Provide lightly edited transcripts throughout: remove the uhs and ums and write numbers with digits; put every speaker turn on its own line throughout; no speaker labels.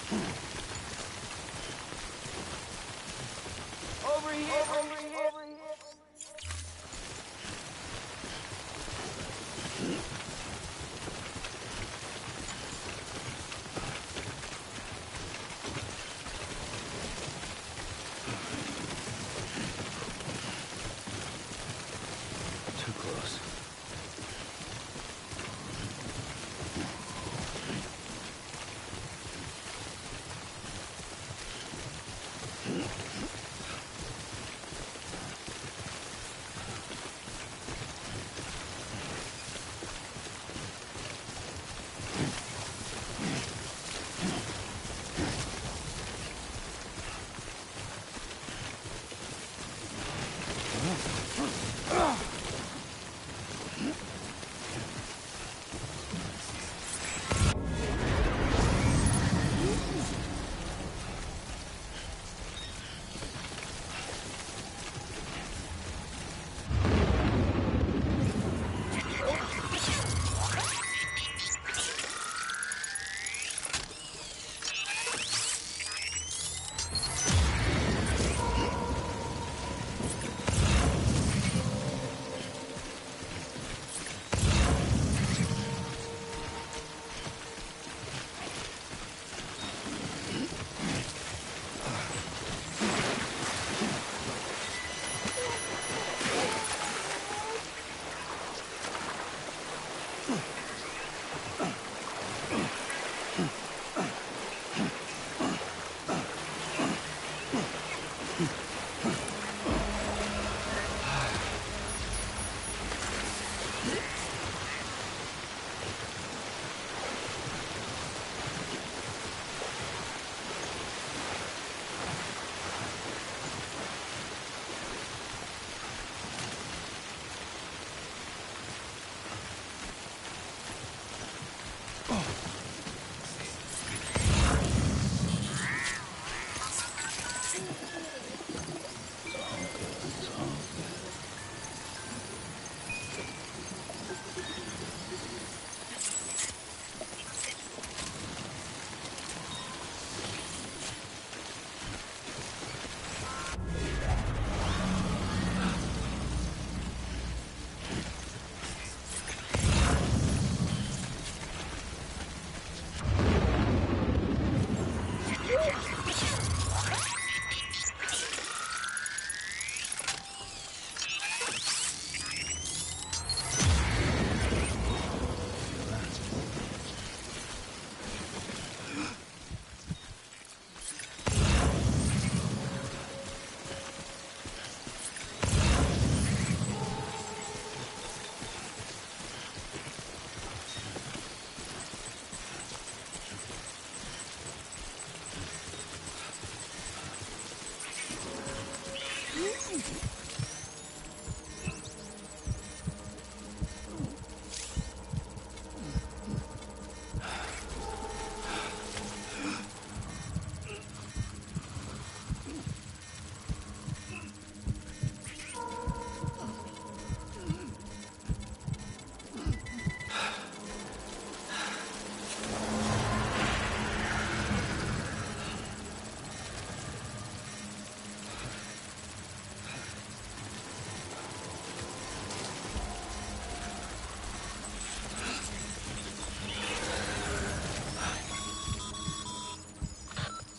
Over here, over here, over here.
Too close.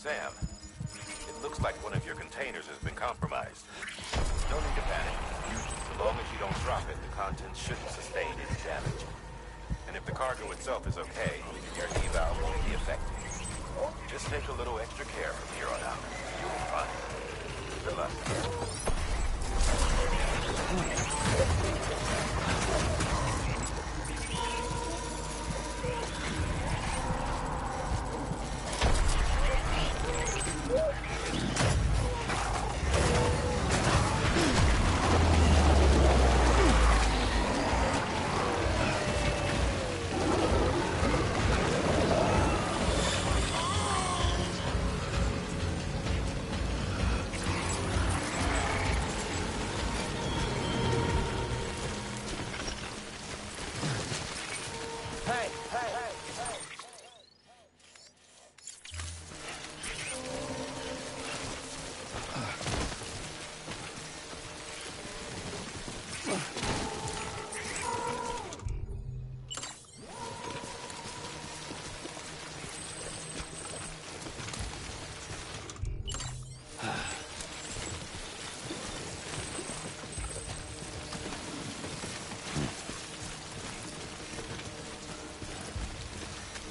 Sam, it looks like one of your containers has been compromised. No need to panic. So long as you don't drop it, the contents shouldn't sustain any damage. And if the cargo itself is okay, your eval won't be affected. Just take a little extra care from here on out. You'll be fine. Good luck.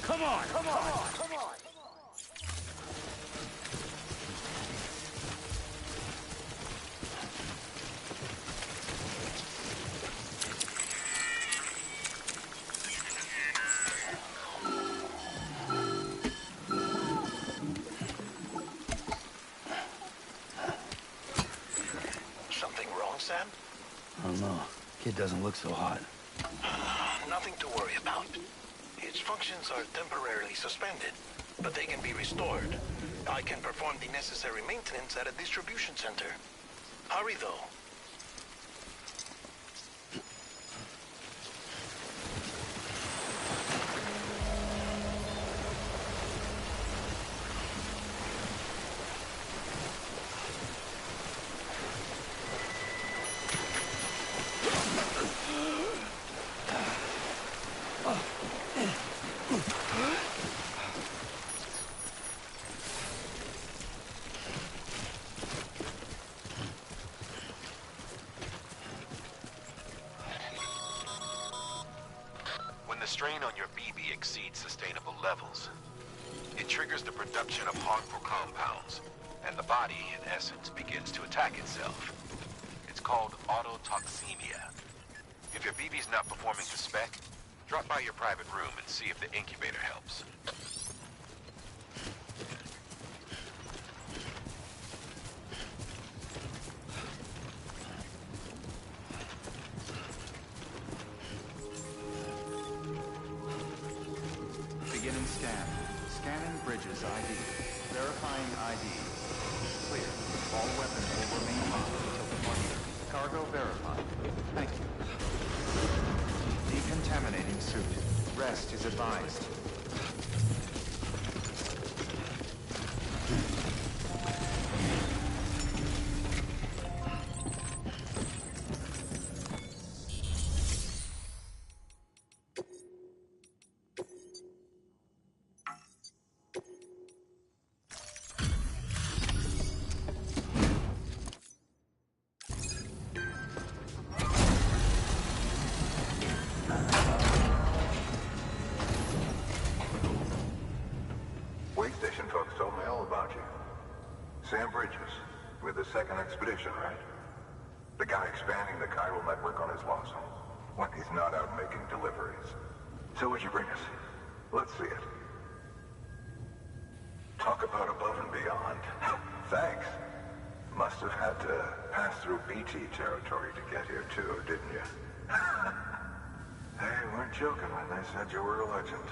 Come on!
Come on! Come on!
Something wrong, Sam?
I don't know. Kid doesn't look so hot.
Nothing to worry about. Its functions are temporarily suspended, but they can be restored. I can perform the necessary maintenance at a distribution center. Hurry, though.
When the strain on your BB exceeds sustainable levels, it triggers the production of harmful compounds, and the body, in essence, begins to attack itself. It's called autotoxemia. If your BB's not performing to spec, drop by your private room and see if the incubator helps.
Beginning scan. Scanning bridges ID. Verifying ID. Clear. All weapons will remain locked until departure. Cargo verified. Thank you. Decontaminating suit. Rest is advised.
Wait station folks told me all about you. Sam Bridges, with the second expedition, right? The guy expanding the chiral network on his lonesome, when he's not out making deliveries. So what'd you bring us? Let's see it. Talk about above and beyond. Thanks. Must have had to pass through BT territory to get here too, didn't you? They weren't joking when they said you were a legend.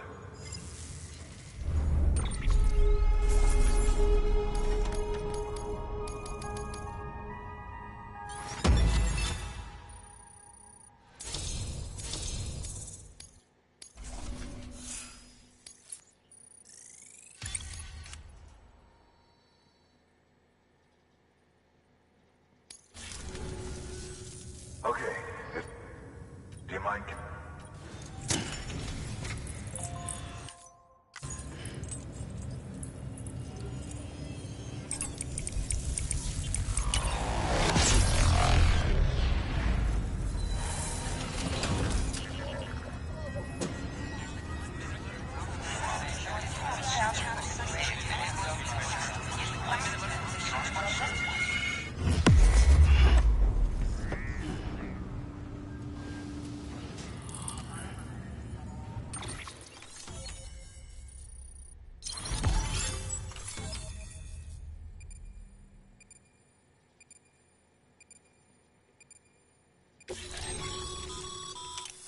Okay. Do you mind?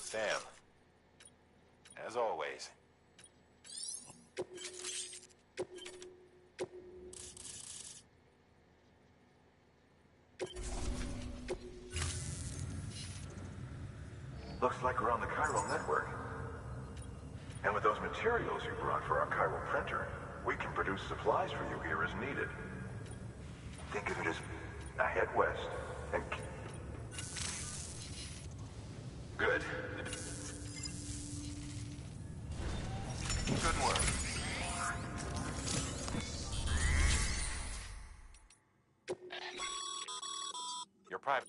Sam, as always.
Looks like we're on the chiral network. And with those materials you brought for our chiral printer, we can produce supplies for you here as needed. Think of it as a head west and... Good. Good work.
Your private...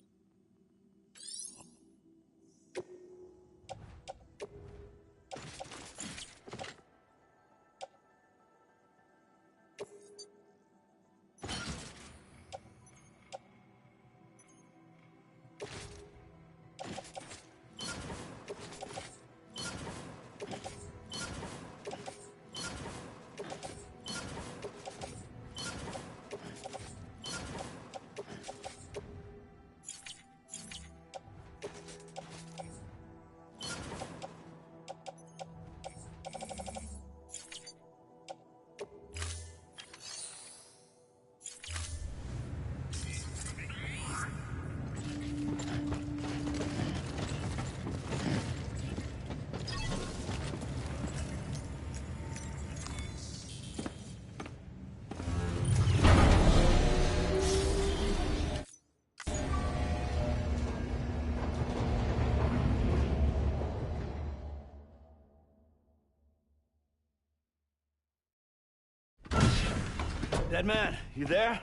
Dead man, you there?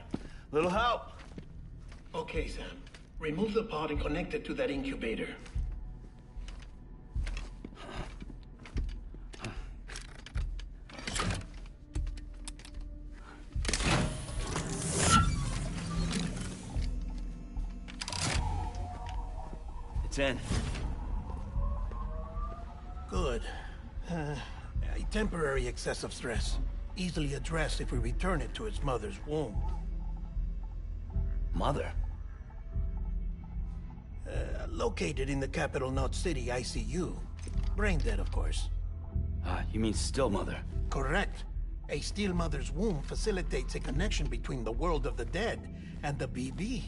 Little help?
Okay, Sam. Remove the pod and connect it to that incubator.
It's in.
Good. A temporary excessive stress. Easily addressed if we return it to its mother's womb.
Mother?
Located in the capital Knot City ICU. Brain dead, of course.
You mean still mother?
Correct. A still mother's womb facilitates a connection between the world of the dead and the BB.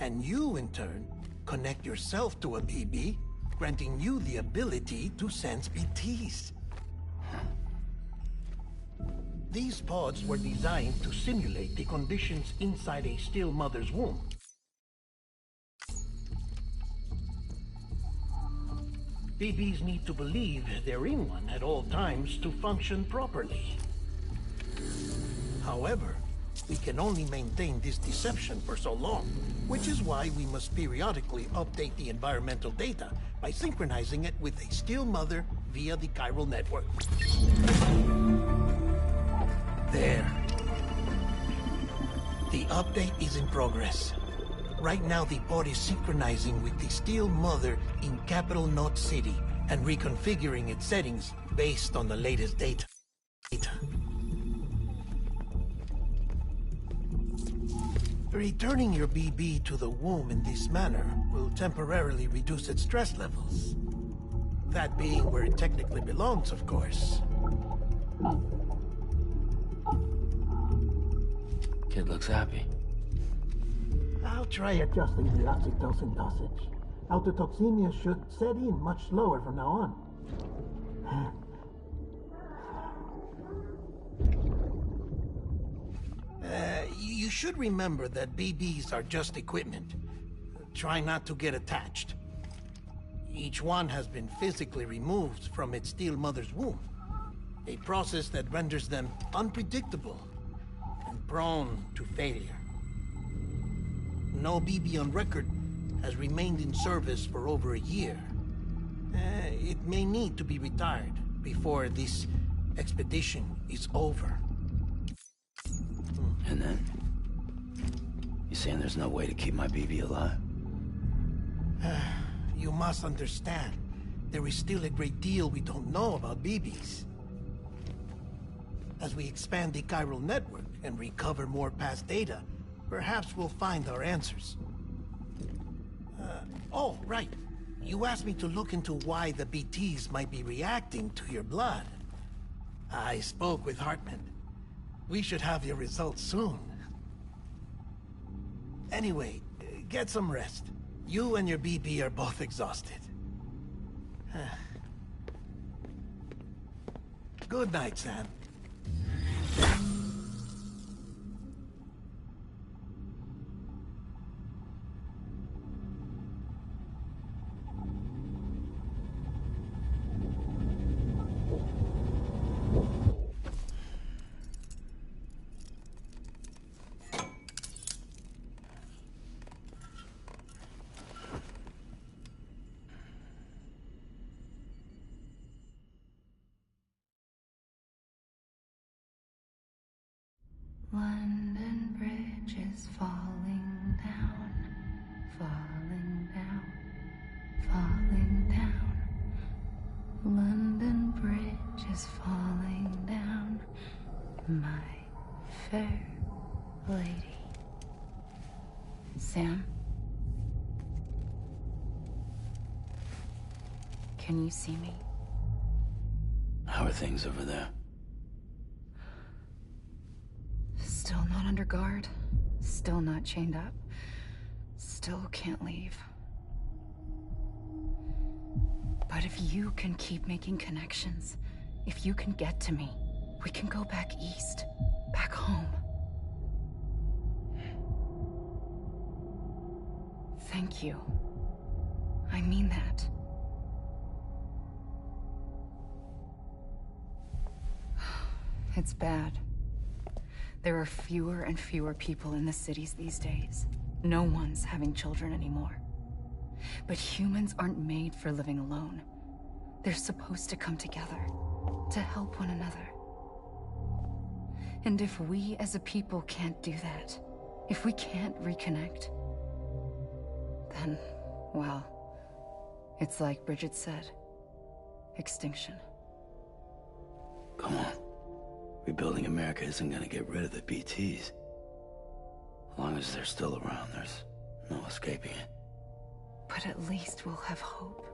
And you, in turn, connect yourself to a BB, granting you the ability to sense BTs. These pods were designed to simulate the conditions inside a still mother's womb. BBs need to believe they're in one at all times to function properly. However, we can only maintain this deception for so long, which is why we must periodically update the environmental data by synchronizing it with a still mother via the chiral network. There. The update is in progress. Right now, the pod is synchronizing with the still mother in capital Knot City and reconfiguring its settings based on the latest data. Returning your BB to the womb in this manner will temporarily reduce its stress levels. That being where it technically belongs, of course.
Kid looks happy.
I'll try adjusting the oxytocin dosage. Autotoxemia should set in much slower from now on. You should remember that BBs are just equipment. Try not to get attached. Each one has been physically removed from its still mother's womb. A process that renders them unpredictable and prone to failure. No BB on record has remained in service for over a year. It may need to be retired before this expedition is over.
And then? You saying there's no way to keep my BB alive?
You must understand, there is still a great deal we don't know about BBs. As we expand the chiral network and recover more past data, perhaps we'll find our answers. Oh, right. You asked me to look into why the BTs might be reacting to your blood. I spoke with Hartman. We should have your results soon. Anyway, get some rest. You and your BB are both exhausted. Good night, Sam.
London Bridge is falling down, falling down, falling down. London Bridge is falling down, my fair lady. Sam? Can you see me?
How are things over there?
Still not under guard. Still not chained up. Still can't leave. But if you can keep making connections, if you can get to me, we can go back east. Back home. Thank you. I mean that. It's bad. There are fewer and fewer people in the cities these days. No one's having children anymore. But humans aren't made for living alone. They're supposed to come together, to help one another. And if we as a people can't do that, if we can't reconnect, then, well, it's like Bridget said, extinction.
Come on. Rebuilding America isn't gonna get rid of the BTs. As long as they're still around, there's no escaping it.
But at least we'll have hope.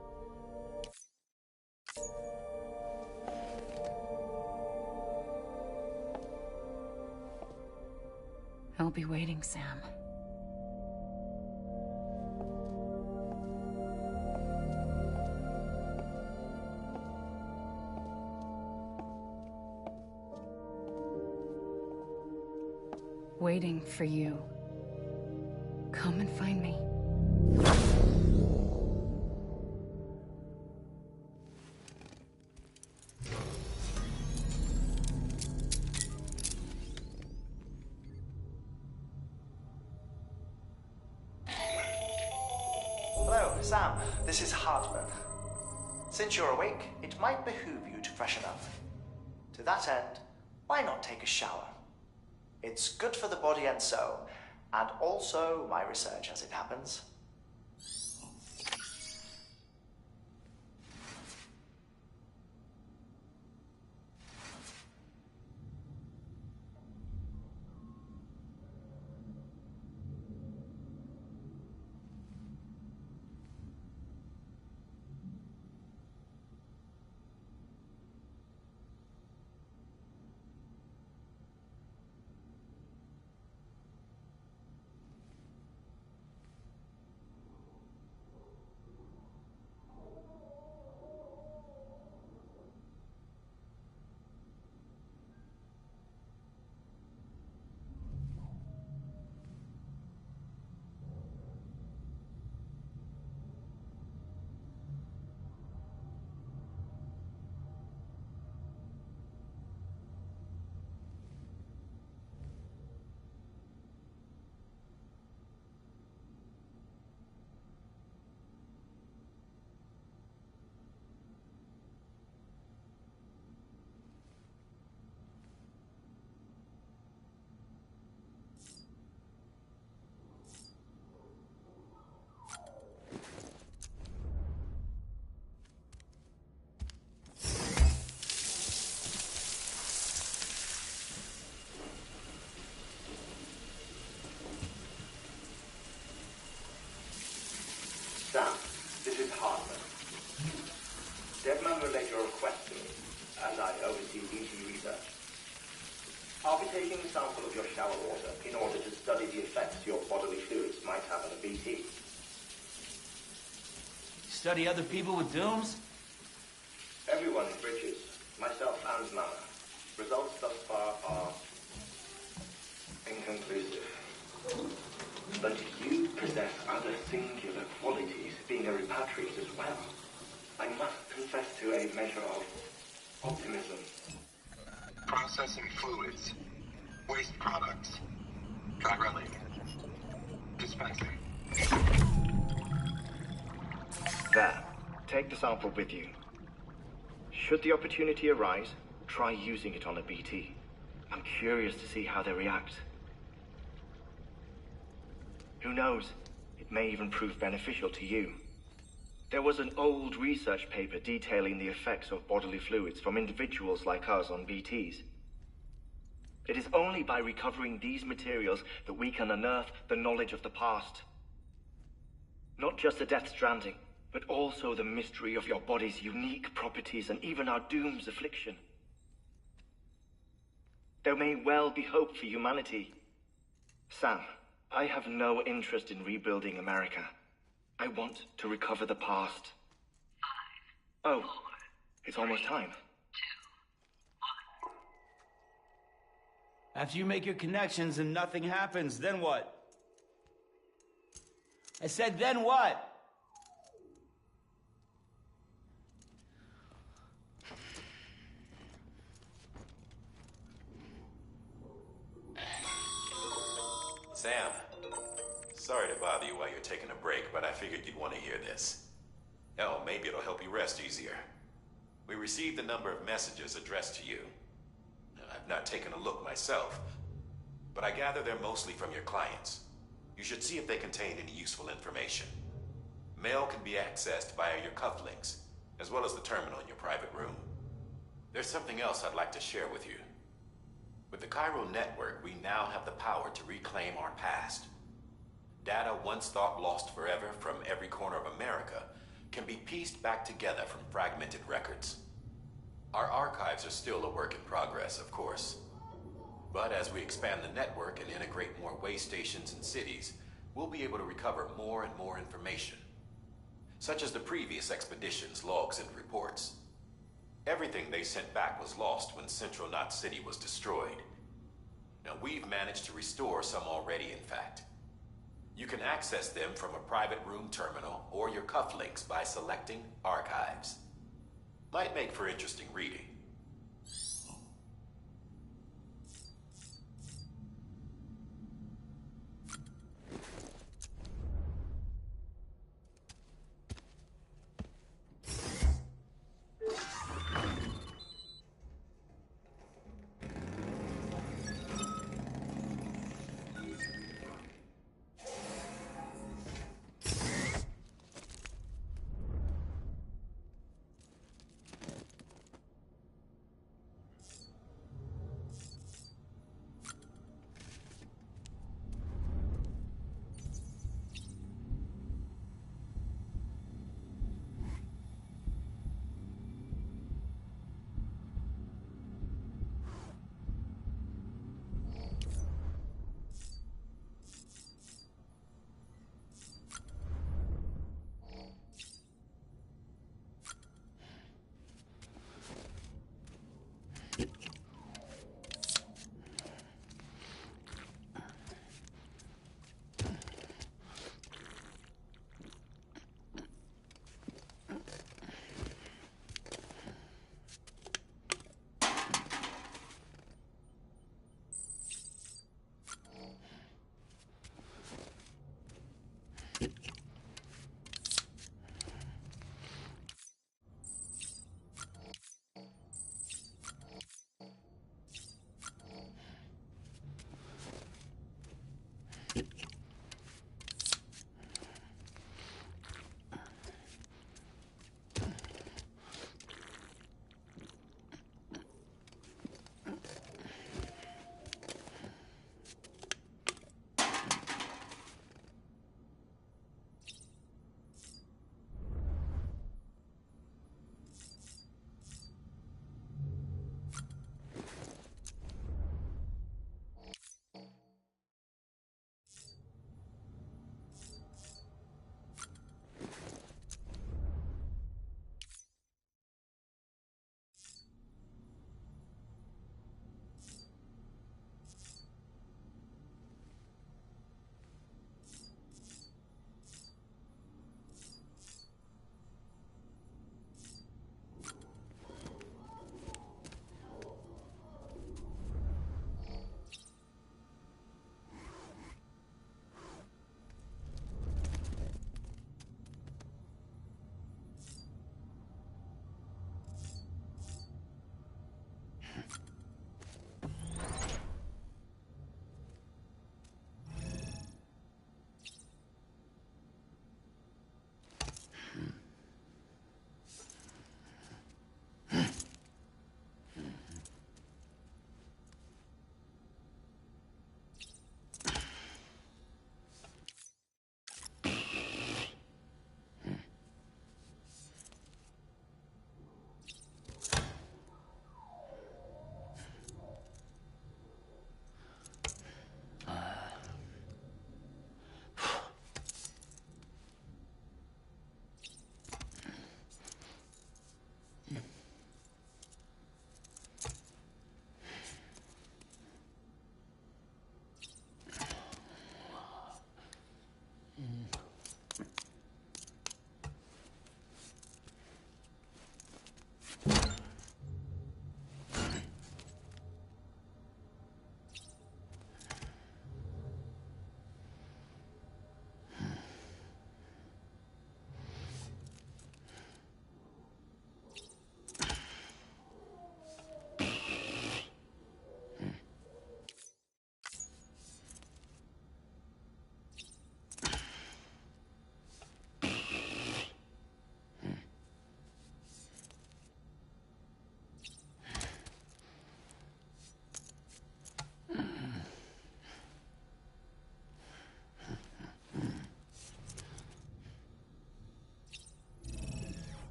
I'll be waiting, Sam. Waiting for you. Come and find me.
Hello, Sam. This is Hartman. Since you're awake, it might behoove you to freshen up. To that end, why not take a shower? It's good for the body and soul, and also my research as it happens.
Sam, this is Hartman. Deadman relayed your request to me, as I oversee BT research. I'll be taking a sample of your shower water in order to study the effects your bodily fluids might have on a BT.
Study other people with dooms?
Everyone in Bridges, myself and Mana. Results thus far are inconclusive. But you possess other singular qualities, being a repatriate as well. I must confess to a measure of optimism.
Processing fluids. Waste products. Try relaying. Dispensing.
There. Take the sample with you. Should the opportunity arise, try using it on a BT. I'm curious to see how they react. Who knows? It may even prove beneficial to you. There was an old research paper detailing the effects of bodily fluids from individuals like us on BTs. It is only by recovering these materials that we can unearth the knowledge of the past. Not just the Death Stranding, but also the mystery of your body's unique properties and even our doom's affliction. There may well be hope for humanity. Sam, I have no interest in rebuilding America. I want to recover the past. 5, oh, 4, it's almost time.
2, 1. After you make your connections and nothing happens, then what? I said, then what?
Sam, sorry to bother you while you're taking a break, but I figured you'd want to hear this. Hell, maybe it'll help you rest easier. We received a number of messages addressed to you. I've not taken a look myself, but I gather they're mostly from your clients. You should see if they contain any useful information. Mail can be accessed via your cufflinks, as well as the terminal in your private room. There's something else I'd like to share with you. With the chiral network, we now have the power to reclaim our past. Data once thought lost forever from every corner of America can be pieced back together from fragmented records. Our archives are still a work in progress, of course. But as we expand the network and integrate more way stations and cities, we'll be able to recover more and more information, such as the previous expedition's logs and reports. Everything they sent back was lost when Central Knot City was destroyed. Now, we've managed to restore some already, in fact. You can access them from a private room terminal or your cufflinks by selecting Archives. Might make for interesting reading.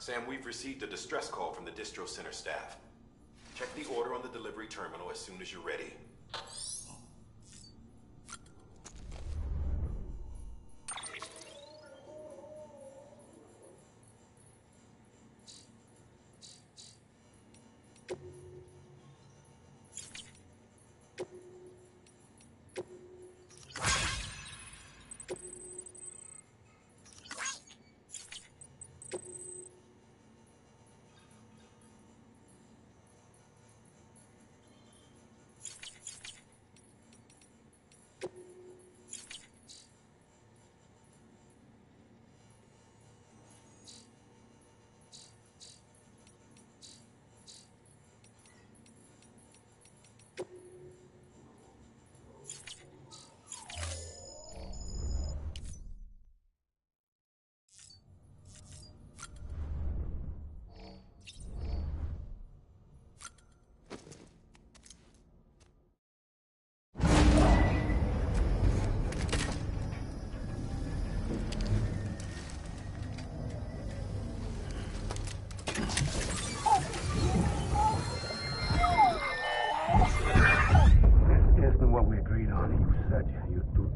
Sam, we've received a distress call from the distro center staff. Check the order on the delivery terminal as soon as you're ready.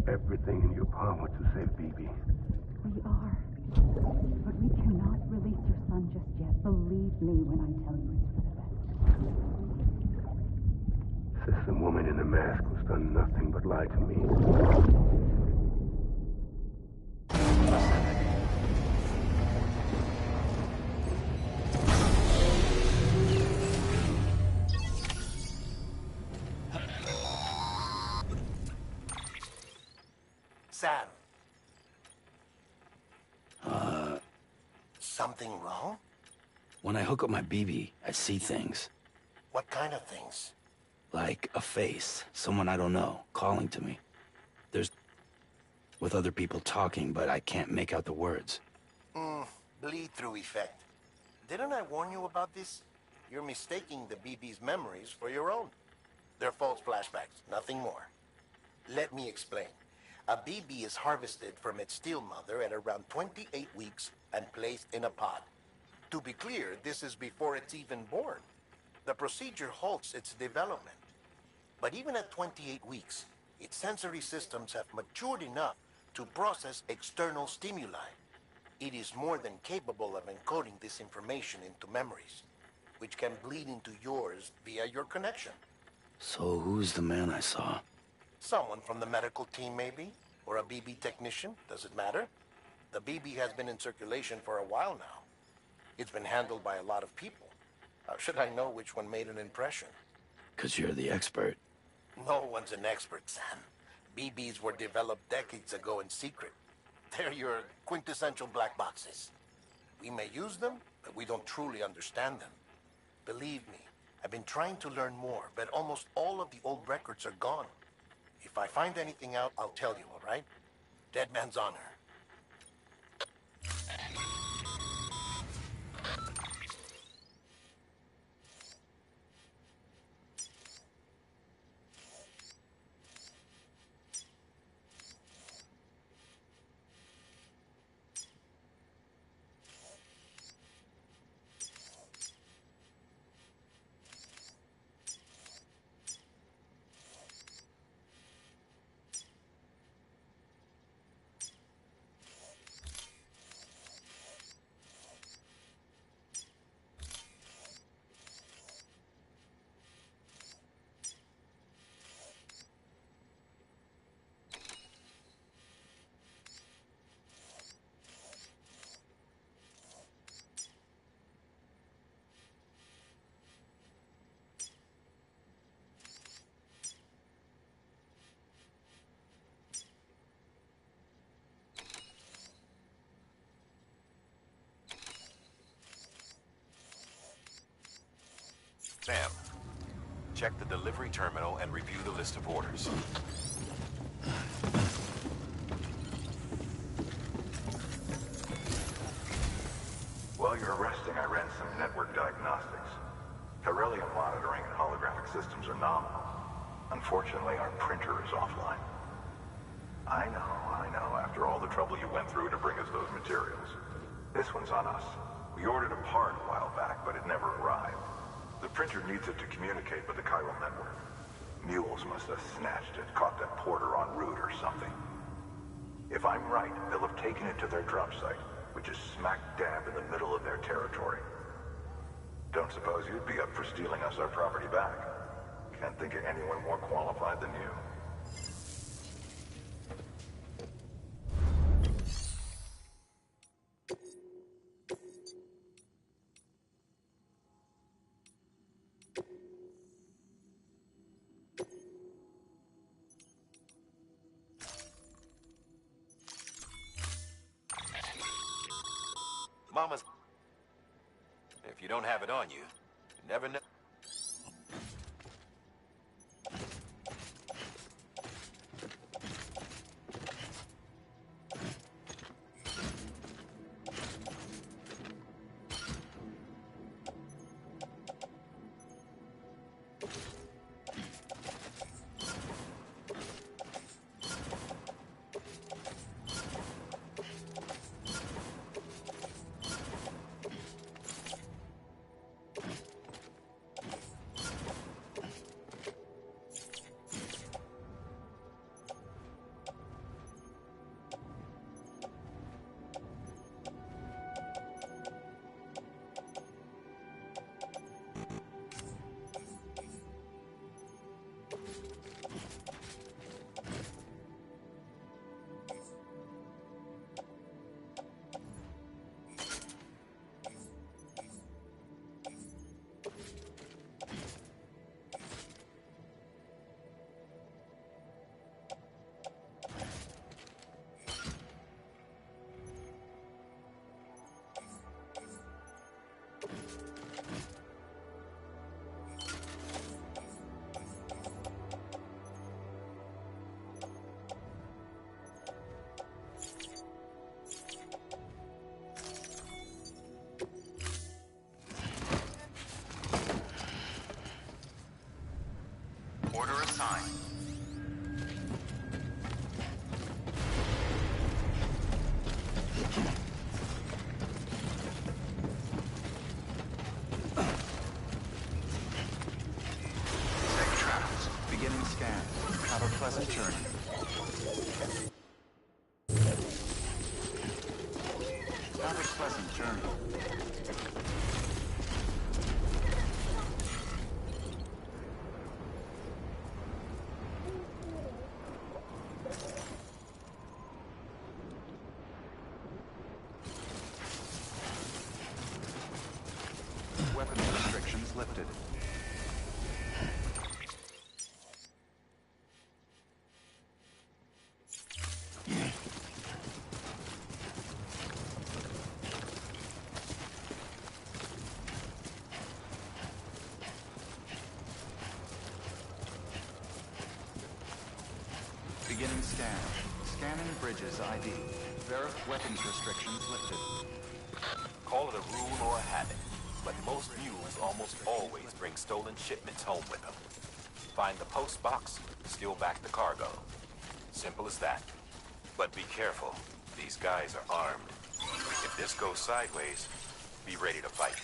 Everything in your power to save BB.
We are. But we cannot release your son just yet. Believe me when I tell you it's for the best.
System woman in the mask who's done nothing but lie to me.
Sam. Something wrong?
When I hook up my BB, I see things.
What kind of things?
Like a face, someone I don't know, calling to me. There's... with other people talking, but I can't make out the words.
Bleed-through effect. Didn't I warn you about this? You're mistaking the BB's memories for your own. They're false flashbacks, nothing more. Let me explain. A BB is harvested from its steel mother at around 28 weeks and placed in a pod. To be clear, this is before it's even born. The procedure halts its development. But even at 28 weeks, its sensory systems have matured enough to process external stimuli. It is more than capable of encoding this information into memories, which can bleed into yours via your connection.
So who's the man I saw?
Someone from the medical team, maybe? Or a BB technician? Does it matter? The BB has been in circulation for a while now. It's been handled by a lot of people. How should I know which one made an impression?
'Cause you're the expert.
No one's an expert, Sam. BBs were developed decades ago in secret. They're your quintessential black boxes. We may use them, but we don't truly understand them. Believe me, I've been trying to learn more, but almost all of the old records are gone. If I find anything out, I'll tell you, all right? Dead man's honor.
Sam, check the delivery terminal and review the list of orders.
While you're resting, I ran some network diagnostics. Beryllium monitoring and holographic systems are nominal. Unfortunately, our printer is offline. I know, after all the trouble you went through to bring us those materials. This one's on us. We ordered a part a while back, but it never arrived. The printer needs it to communicate with the chiral network. Mules must have snatched it, caught that porter en route or something. If I'm right, they'll have taken it to their drop site, which is smack dab in the middle of their territory. Don't suppose you'd be up for stealing us our property back? Can't think of anyone more qualified than you.
Mama's... If you don't have it on you, you never know.
Order assigned. Safe travels. Beginning scan. Have a pleasant journey. Have a pleasant journey. Weapons restrictions lifted. Beginning scan. Scanning bridges ID. Weapons restrictions lifted.
Call it a rule or a habit, but most mules almost always bring stolen shipments home with them. Find the post box, steal back the cargo. Simple as that. But be careful. These guys are armed. If this goes sideways, be ready to fight.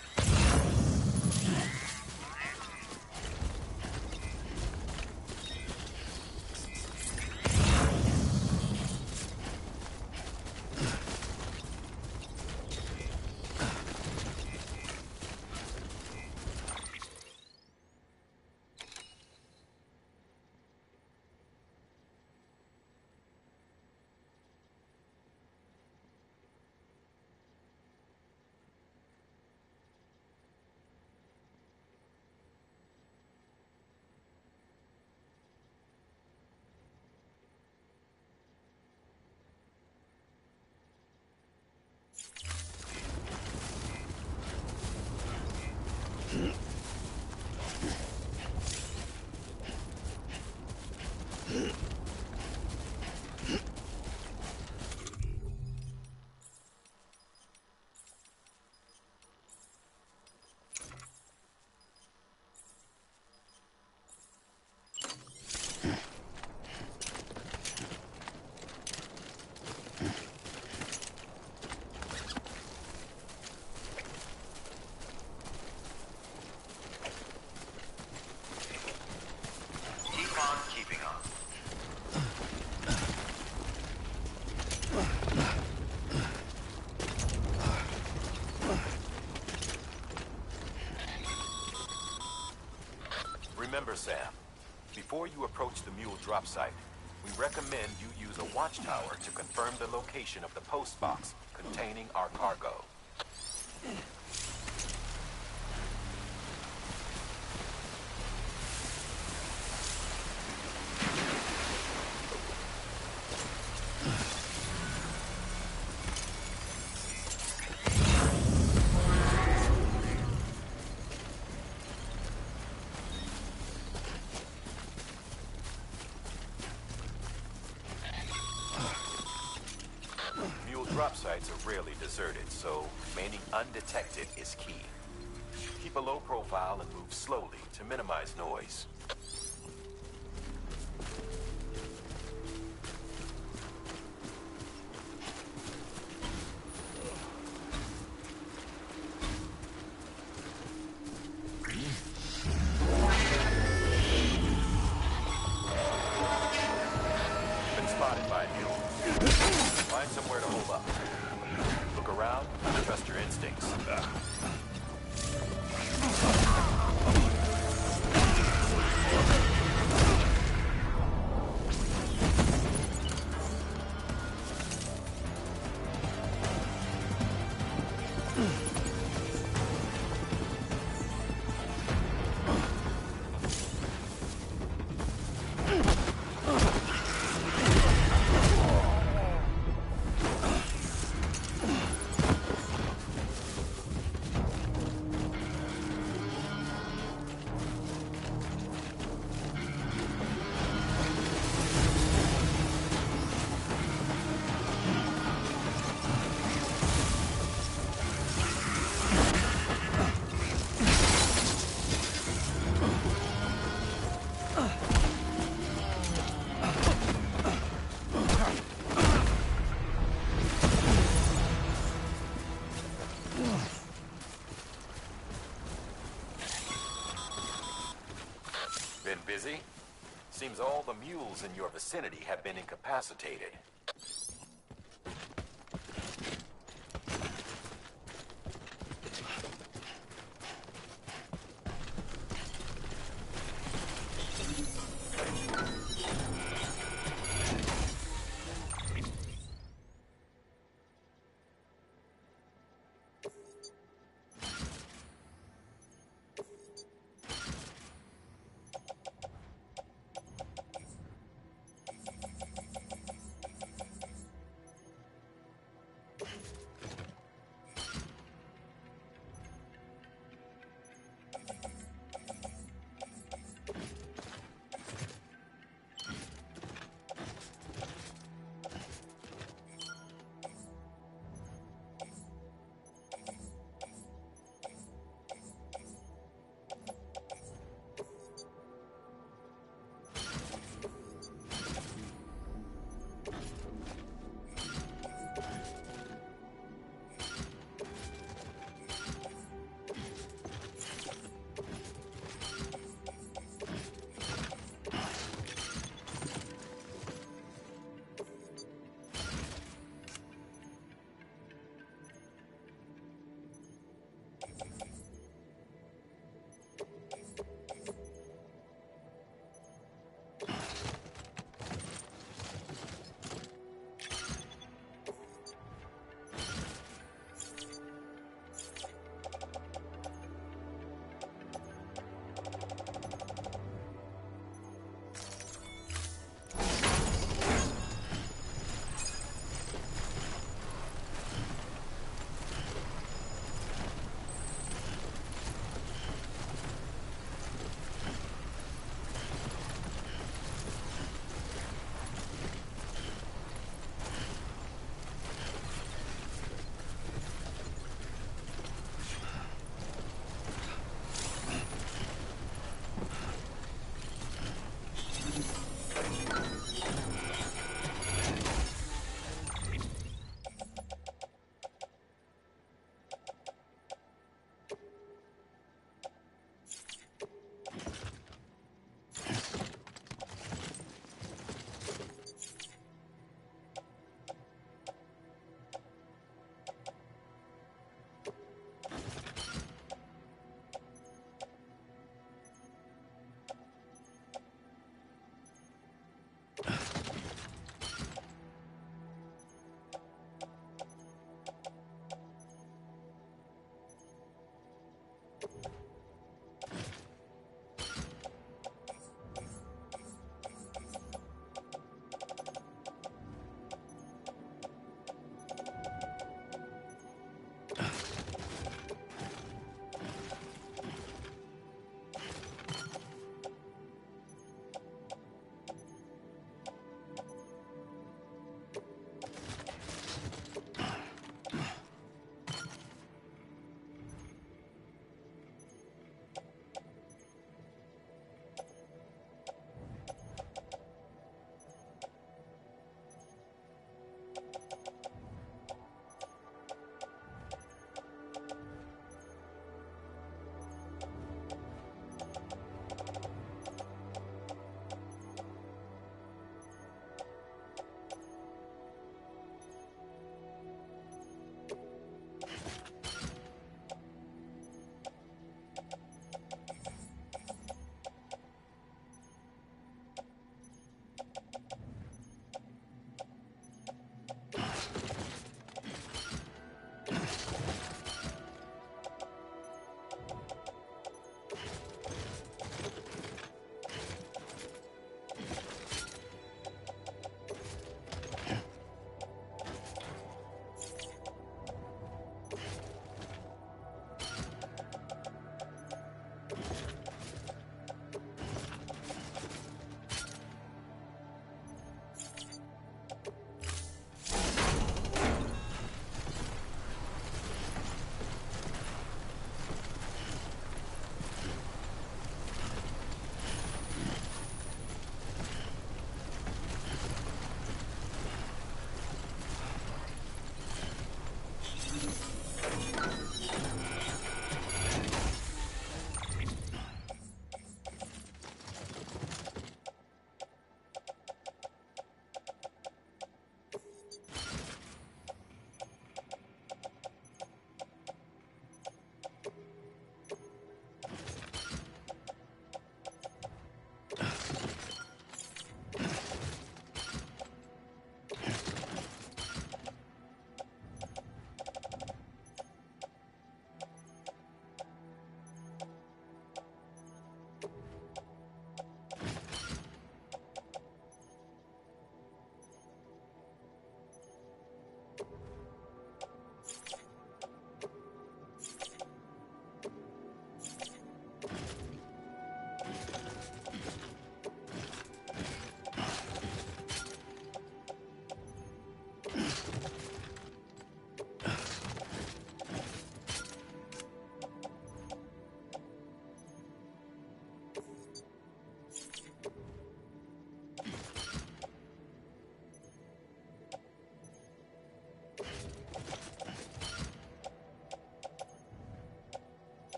Remember, Sam, before you approach the mule drop site, we recommend you use a watchtower to confirm the location of the post box containing our cargo. Drop sites are rarely deserted, so remaining undetected is key. Keep a low profile and move slowly to minimize noise. Been spotted by a mule. Find somewhere to hold up. Look around and trust your instincts. Been busy? Seems all the mules in your vicinity have been incapacitated.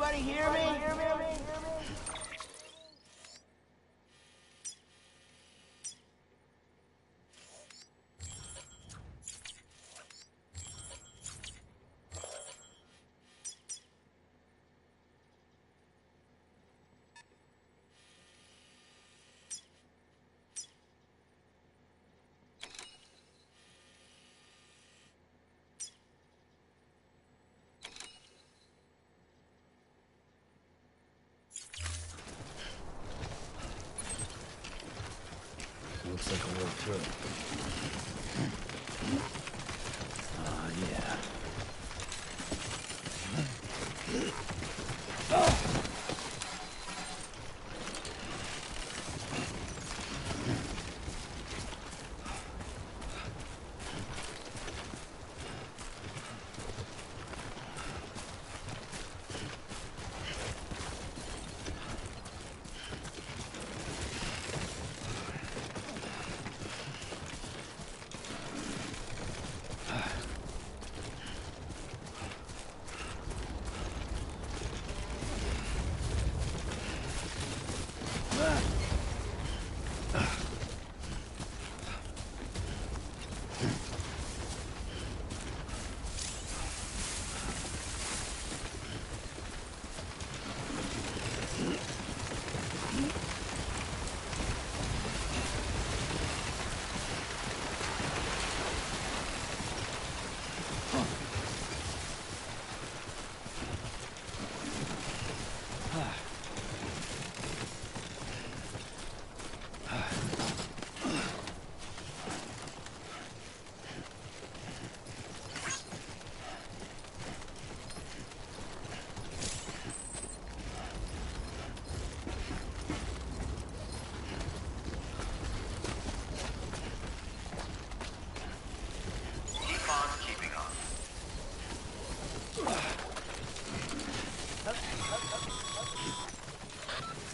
anybody hear me?
Looks like a way through. Yeah.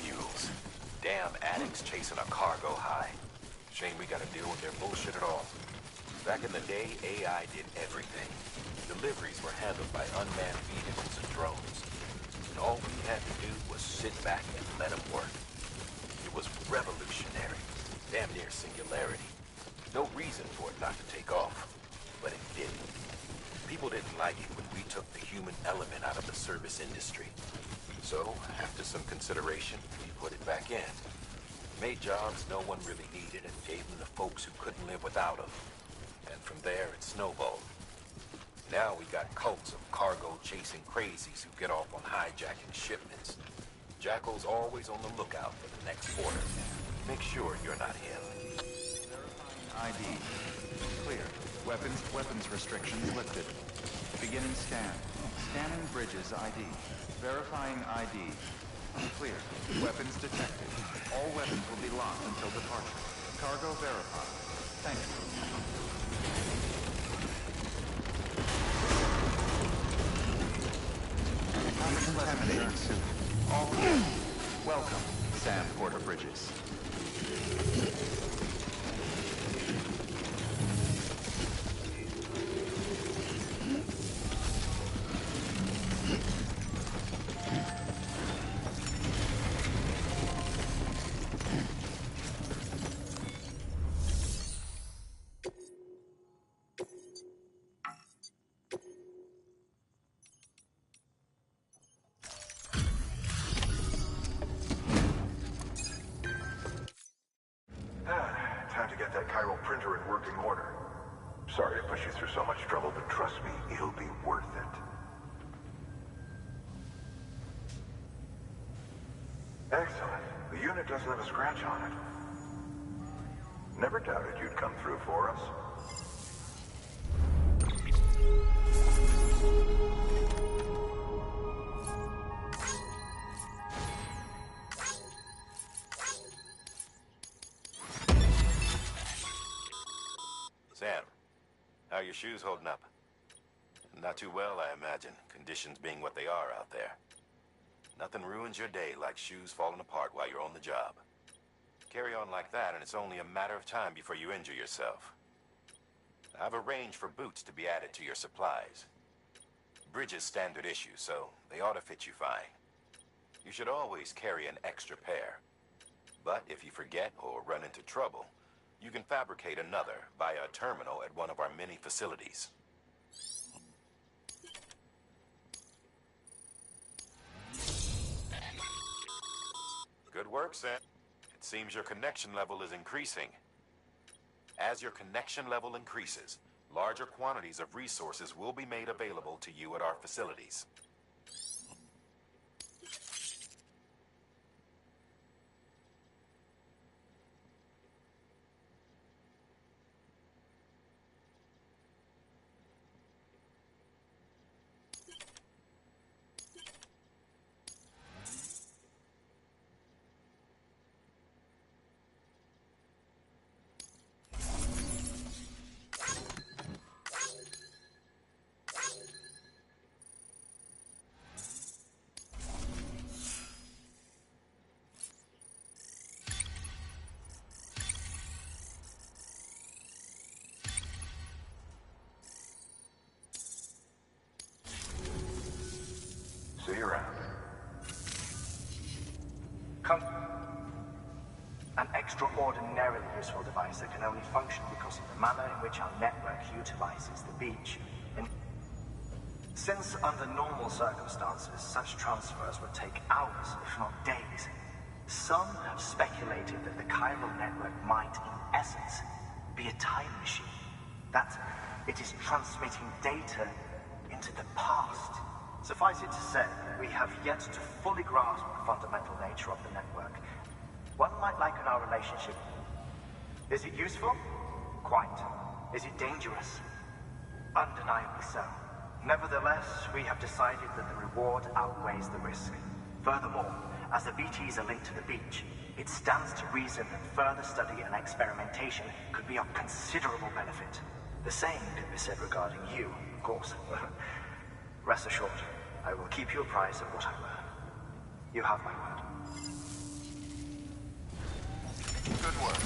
Mules. Damn addicts chasing a cargo high. Shame we gotta deal with their bullshit at all. Back in the day, AI did everything. Deliveries were handled by unmanned vehicles and drones. And all we had to do was sit back and let them work. It was revolutionary. Damn near singularity. No reason for it not to take off. But it didn't. People didn't like it when we took the human element out of the service industry. So, after some consideration, we put it back in. Made jobs no one really needed and gave them to folks who couldn't live without them. And from there, it snowballed. Now we got cults of cargo-chasing crazies who get off on hijacking shipments. Jackal's always on the lookout for the next order. Make sure you're not him.
ID. Clear. Weapons restrictions lifted. Beginning scan. Scanning Bridges ID. Verifying ID. Clear. Weapons detected. All weapons will be locked until departure. Cargo verified. Thank you. Contaminating suit. All clear. Welcome, Sam Porter Bridges.
Time to get that chiral printer in working order. Sorry to push you through so much trouble, but trust me, it'll be worth it. Excellent. The unit doesn't have a scratch on it. Never doubted you'd come through for us.
Sam, how are your shoes holding up? Not too well, I imagine, conditions being what they are out there. Nothing ruins your day like shoes falling apart while you're on the job. Carry on like that, and it's only a matter of time before you injure yourself. I've arranged for boots to be added to your supplies. Bridges standard issue, so they ought to fit you fine. You should always carry an extra pair. But if you forget or run into trouble, you can fabricate another via a terminal at one of our many facilities. Good work, Sam. It seems your connection level is increasing. As your connection level increases, larger quantities of resources will be made available to you at our facilities.
See you around.
An extraordinarily useful device that can only function because of the manner in which our network utilizes the beach. Since under normal circumstances, such transfers would take hours, if not days, some have speculated that the chiral network might, in essence, be a time machine. That it is transmitting data into the past. Suffice it to say, we have yet to fully grasp the fundamental nature of the network. One might liken our relationship. Is it useful? Quite. Is it dangerous? Undeniably so. Nevertheless, we have decided that the reward outweighs the risk. Furthermore, as the BTs are linked to the beach, it stands to reason that further study and experimentation could be of considerable benefit. The same can be said regarding you, of course. Rest assured, I will keep you apprised of what I learn. You have my word.
Good work.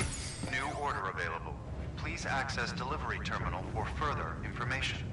New order available. Please access delivery terminal for further information.